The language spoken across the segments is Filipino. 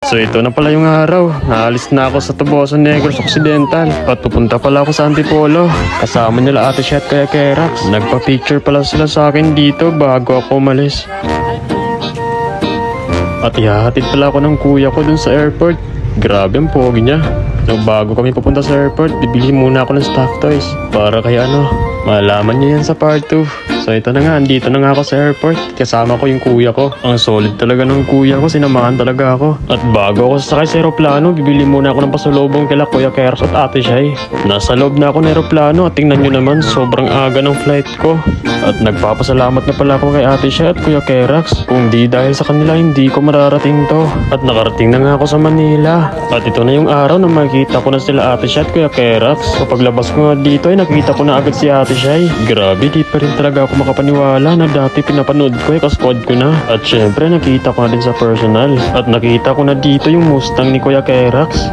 So ito na pala yung araw. Naalis na ako sa Tubosan Negros Occidental at pupunta pala ako sa Antipolo. Kasama nila Ate Shet kaya Kerax. Nagpa-picture pala sila sa akin dito bago ako umalis. At ihahatid pala ako ng kuya ko dun sa airport. Grabe ang pogi niya. So bago kami pupunta sa airport, bibili muna ako ng stuffed toys. Para kay malaman niya yan sa part 2. So ito na nga, andito na nga ako sa airport. Kasama ko yung kuya ko. Ang solid talaga ng kuya ko, sinamahan talaga ako. At bago ako sasakay sa aeroplano, bibili muna ako ng pasalubong kila Kuya Keras at Ate Shay. Nasa loob na ako ng aeroplano at tingnan nyo naman, sobrang aga ng flight ko. At nagpapasalamat na pala ako kay Ate Shay at Kuya Kerax. Kung di dahil sa kanila, hindi ko mararating to. At nakarating na nga ako sa Manila. At ito na yung araw na makikita ko na sila Ate Shay at Kuya Kerax. Kapag labas ko nga dito ay nakita ko na agad si Ate Shay. Grabe, di pa rin talaga ako makapaniwala na dati pinapanood ko kasquad ko na. At syempre nakita ko na din sa personal. At nakita ko na dito yung Mustang ni Kuya Kerax.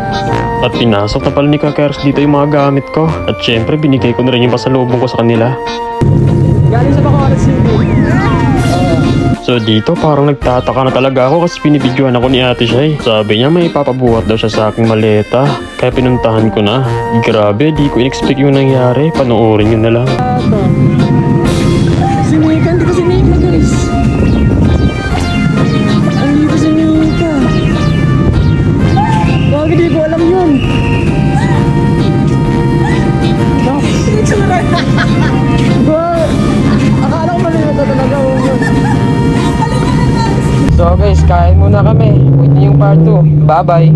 At pinasok na pala ni Kuya Kerax dito yung mga gamit ko. At syempre binigay ko na rin yung pasalubong ko sa kanila. Galing sa Bacoor City. So dito parang nagtataka na talaga ako kasi pinibidyohan ako ni Ate Shay. Sabi niya may ipapabuhat daw siya sa aking maleta. Kaya pinuntahan ko na. Grabe, di ko in-expect yung nangyari. Panoorin nyo na lang. Sinika, hindi ko sinika guys. Hindi ko sinika. Bakit di ko alam yun? Akala ko mali na talaga yun. So guys, kain muna kami. Wait niyo yung part 2. Bye bye.